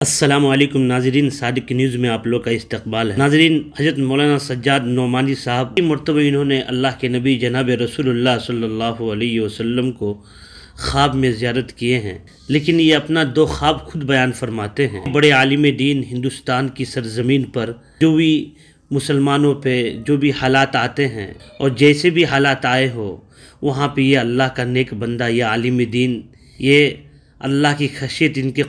अस्सलाम वालेकुम नाज़रीन, सादिक की न्यूज़ में आप लोग का इस्तकबाल है। नाज़रीन, हज़रत मौलाना सज्जाद नोमानी साहब मरतबा इन्होंने अल्लाह के नबी जनाब रसूलुल्लाह सल्लल्लाहु अलैहि वसल्लम को ख्वाब में ज़ियारत किए हैं, लेकिन ये अपना दो ख्वाब खुद बयान फरमाते हैं। बड़े आलिम दीन हिंदुस्तान की सरज़मीन पर जो भी मुसलमानों पे जो भी हालात आते हैं और जैसे भी हालात आए हो, वहाँ पे ये अल्लाह का नेक बंदा, ये आलिम दीन, ये अल्लाह की खशियत इनके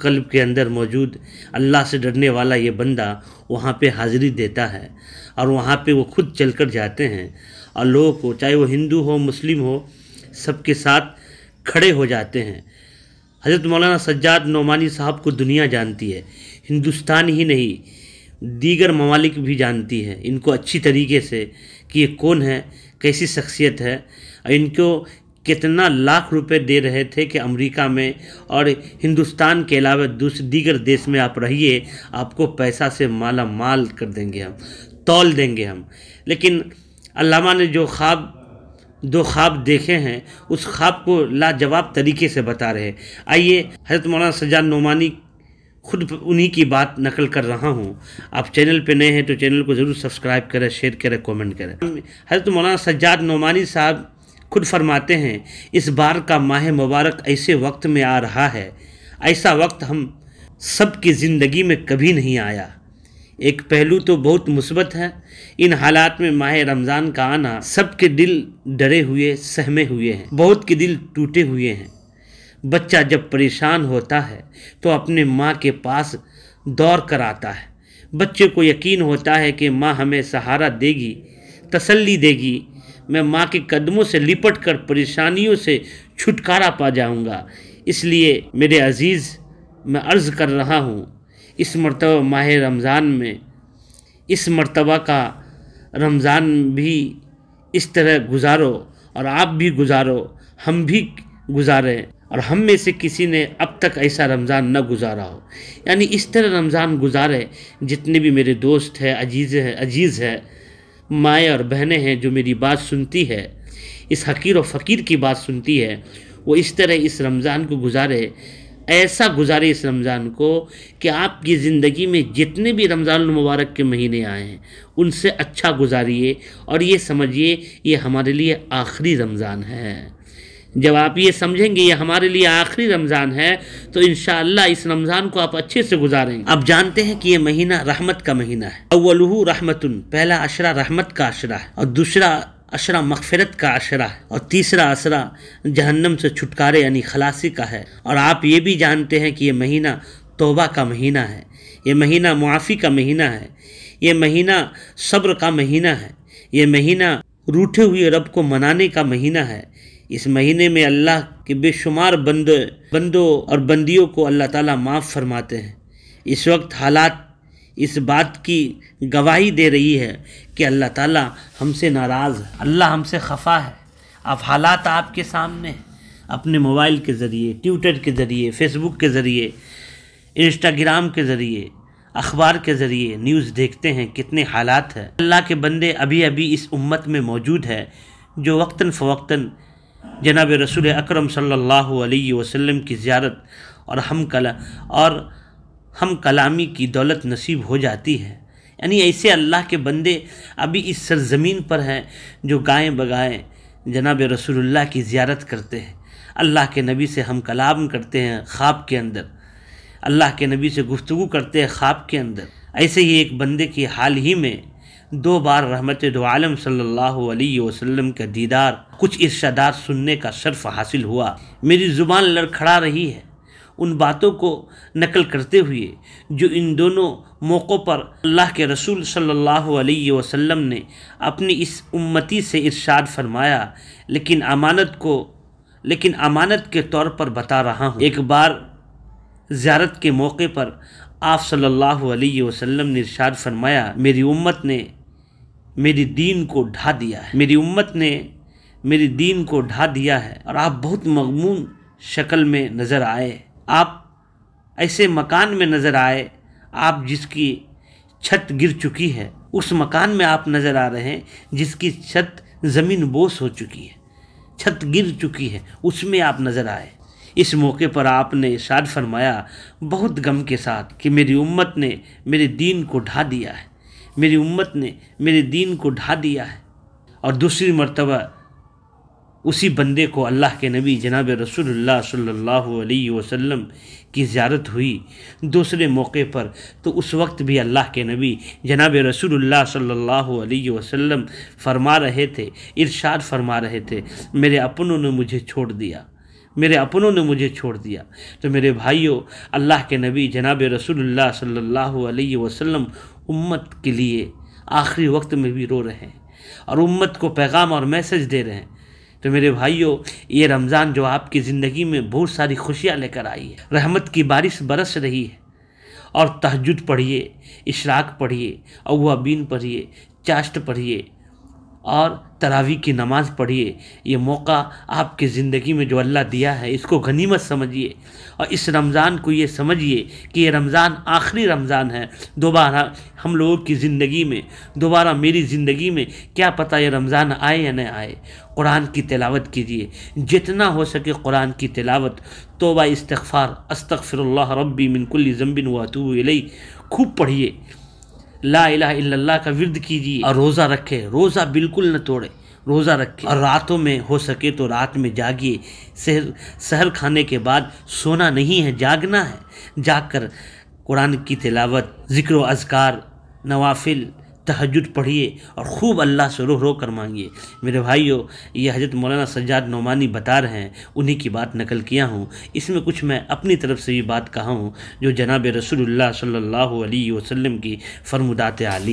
कल्ब के अंदर मौजूद अल्लाह से डरने वाला ये बंदा वहाँ पे हाज़िरी देता है और वहाँ पे वो खुद चल कर जाते हैं और लोगों को, चाहे वो हिंदू हो मुस्लिम हो, सबके साथ खड़े हो जाते हैं। हज़रत मौलाना सज्जाद नोमानी साहब को दुनिया जानती है, हिंदुस्तान ही नहीं दीगर ममालिक भी जानती है इनको अच्छी तरीके से कि ये कौन है, कैसी शख्सियत है, और इनको कितना लाख रुपए दे रहे थे कि अमेरिका में और हिंदुस्तान के अलावा दीगर देश में आप रहिए, आपको पैसा से माला माल कर देंगे, हम तौल देंगे हम। लेकिन अल्लामा ने जो दो ख्वाब देखे हैं, उस ख्वाब को लाजवाब तरीके से बता रहे। आइए, हज़रत मौलाना सज्जाद नोमानी खुद उन्हीं की बात नकल कर रहा हूँ। आप चैनल पे नए हैं तो चैनल को ज़रूर सब्सक्राइब करें, शेयर करें, कमेंट करें। हज़रत मौलाना सज्जाद नोमानी साहब खुद फरमाते हैं, इस बार का माह मुबारक ऐसे वक्त में आ रहा है, ऐसा वक्त हम सब की ज़िंदगी में कभी नहीं आया। एक पहलू तो बहुत मुस्बत है, इन हालात में माह रमज़ान का आना सबके दिल डरे हुए सहमे हुए हैं, बहुत के दिल टूटे हुए हैं। बच्चा जब परेशान होता है तो अपने माँ के पास दौड़ कर आता है। बच्चे को यकीन होता है कि माँ हमें सहारा देगी, तसल्ली देगी, मैं माँ के कदमों से लिपट कर परेशानियों से छुटकारा पा जाऊँगा। इसलिए मेरे अज़ीज़, मैं अर्ज़ कर रहा हूँ, इस मरतबा माह रमज़ान में, इस मरतबा का रमज़ान भी इस तरह गुजारो और आप भी गुजारो, हम भी गुजारें, और हम में से किसी ने अब तक ऐसा रमज़ान न गुजारा हो। यानी इस तरह रमज़ान गुजारे जितने भी मेरे दोस्त हैं, अजीज़ है, माएँ और बहनें हैं जो मेरी बात सुनती है, इस हकीर और फ़कीर की बात सुनती है, वो इस तरह इस रमज़ान को गुजारे, ऐसा गुजारे इस रमज़ान को कि आपकी ज़िंदगी में जितने भी रमज़ान मुबारक के महीने आए हैं उनसे अच्छा गुजारिए और ये समझिए ये हमारे लिए आखिरी रमज़ान है। जब आप ये समझेंगे ये हमारे लिए आखिरी रमज़ान है तो इंशाअल्लाह इस रमज़ान को आप अच्छे से गुजारेंगे। आप जानते हैं कि ये महीना रहमत का महीना है। अव्वलुहु रहमतुन, पहला अशरा रहमत का अशरा है, और दूसरा अशरा मग़फ़िरत का अशरा है, और तीसरा अशरा जहन्नम से छुटकारे यानी खलासी का है। और आप ये भी जानते हैं कि ये महीना तौबा का महीना है, ये महीना मुआफ़ी का महीना है, ये महीना सब्र का महीना है, ये महीना रूठे हुए रब को मनाने का महीना है। इस महीने में अल्लाह के बेशुमार बंदों और बंदियों को अल्लाह ताला माफ़ फरमाते हैं। इस वक्त हालात इस बात की गवाही दे रही है कि अल्लाह ताला हमसे नाराज़ है, अल्लाह हमसे खफा है। अब हालात आपके सामने हैं, अपने मोबाइल के ज़रिए, ट्विटर के ज़रिए, फेसबुक के ज़रिए, इंस्टाग्राम के ज़रिए, अखबार के ज़रिए न्यूज़ देखते हैं, कितने हालात हैं। अल्लाह के बंदे अभी अभी इस उम्मत में मौजूद है जो वक्तन फ़वक्तन जनाब रसूल अकरम सल्लल्लाहु अलैहि वसल्लम की ज़ियारत और हम कलामी की दौलत नसीब हो जाती है। यानी ऐसे अल्लाह के बंदे अभी इस सरज़मीन पर हैं जो गाएं बगाएं जनाब रसूलुल्लाह की ज़ियारत करते हैं, अल्लाह के नबी से हम कलाम करते हैं ख्वाब के अंदर, अल्लाह के नबी से गुफ्तगू करते हैं ख्वाब के अंदर। ऐसे ही एक बंदे की हाल ही में 2 बार रहमत दो आलम सल्लल्लाहु अलैहि वसल्लम का दीदार, कुछ इरशादात सुनने का शर्फ हासिल हुआ। मेरी ज़ुबान लड़खड़ा रही है उन बातों को नकल करते हुए जो इन दोनों मौक़ों पर अल्लाह के रसूल सल्लल्लाहु अलैहि वसल्लम ने अपनी इस उम्मती से इरशाद फरमाया, लेकिन अमानत के तौर पर बता रहा हूँ। एक बार ज़ियारत के मौके पर आप सल्लल्लाहु अलैहि वसल्लम ने इरशाद फरमाया, मेरी उम्मत ने मेरी दीन को ढा दिया है, मेरी उम्मत ने मेरी दीन को ढा दिया है। और आप बहुत मग़मूम शक्ल में नज़र आए, आप ऐसे मकान में नज़र आए आप जिसकी छत गिर चुकी है, उस मकान में आप नज़र आ रहे हैं जिसकी छत ज़मीन बोस हो चुकी है, छत गिर चुकी है, उसमें आप नज़र आए। اس موقع پر آپ نے ارشاد فرمایا بہت غم کے ساتھ کہ میری امت نے میرے دین کو ڈھا دیا ہے، میری امت نے میرے دین کو ڈھا دیا ہے۔ اور دوسری مرتبہ اسی بندے کو اللہ کے نبی جناب رسول اللہ صلی اللہ علیہ وسلم کی زیارت ہوئی دوسرے موقع پر، تو اس وقت بھی اللہ کے نبی جناب رسول اللہ صلی اللہ علیہ وسلم فرما رہے تھے، ارشاد فرما رہے تھے، میرے اپنوں نے مجھے چھوڑ دیا، میرے اپنوں نے مجھے چھوڑ دیا۔ تو میرے بھائیوں، اللہ کے نبی جناب رسول اللہ صلی اللہ علیہ وسلم امت کے لیے آخری وقت میں بھی رو رہے ہیں اور امت کو پیغام اور میسج دے رہے ہیں۔ تو میرے بھائیوں، یہ رمضان جو آپ کی زندگی میں بہت ساری خوشیاں لے کر آئی ہے، رحمت کی بارش برس رہی ہے، اور تہجد پڑھیے، اشراق پڑھیے، اوابین پڑھیے، چاشت پڑھیے اور تراویح کی نماز پڑھیے۔ یہ موقع آپ کی زندگی میں جو اللہ دیا ہے اس کو غنیمت سمجھیے، اور اس رمضان کو یہ سمجھیے کہ یہ رمضان آخری رمضان ہے۔ دوبارہ ہم لوگوں کی زندگی میں، دوبارہ میری زندگی میں کیا پتہ یہ رمضان آئے یا نہ آئے۔ قرآن کی تلاوت کیجیے، جتنا ہو سکے قرآن کی تلاوت، توبہ استغفار، استغفر اللہ ربی من کل ذنب واتوب الیہ خوب پڑھیے، لا الہ الا اللہ کا ورد کیجیے، اور روزہ رکھے، روزہ بالکل نہ توڑے، روزہ رکھے، اور راتوں میں ہو سکے تو رات میں جاگیے۔ سحر کھانے کے بعد سونا نہیں ہے، جاگنا ہے، جاگ کر قرآن کی تلاوت، ذکر و اذکار، نوافل، تہجد پڑھیے اور خوب اللہ سے رو رو کر مانگیے۔ میرے بھائیوں، یہ حضرت مولانا سجاد نعمانی بتا رہے ہیں، انہی کی بات نقل کیا ہوں، اس میں کچھ میں اپنی طرف سے بھی بات کہا ہوں جو جناب رسول اللہ صلی اللہ علیہ وسلم کی فرمودات عالی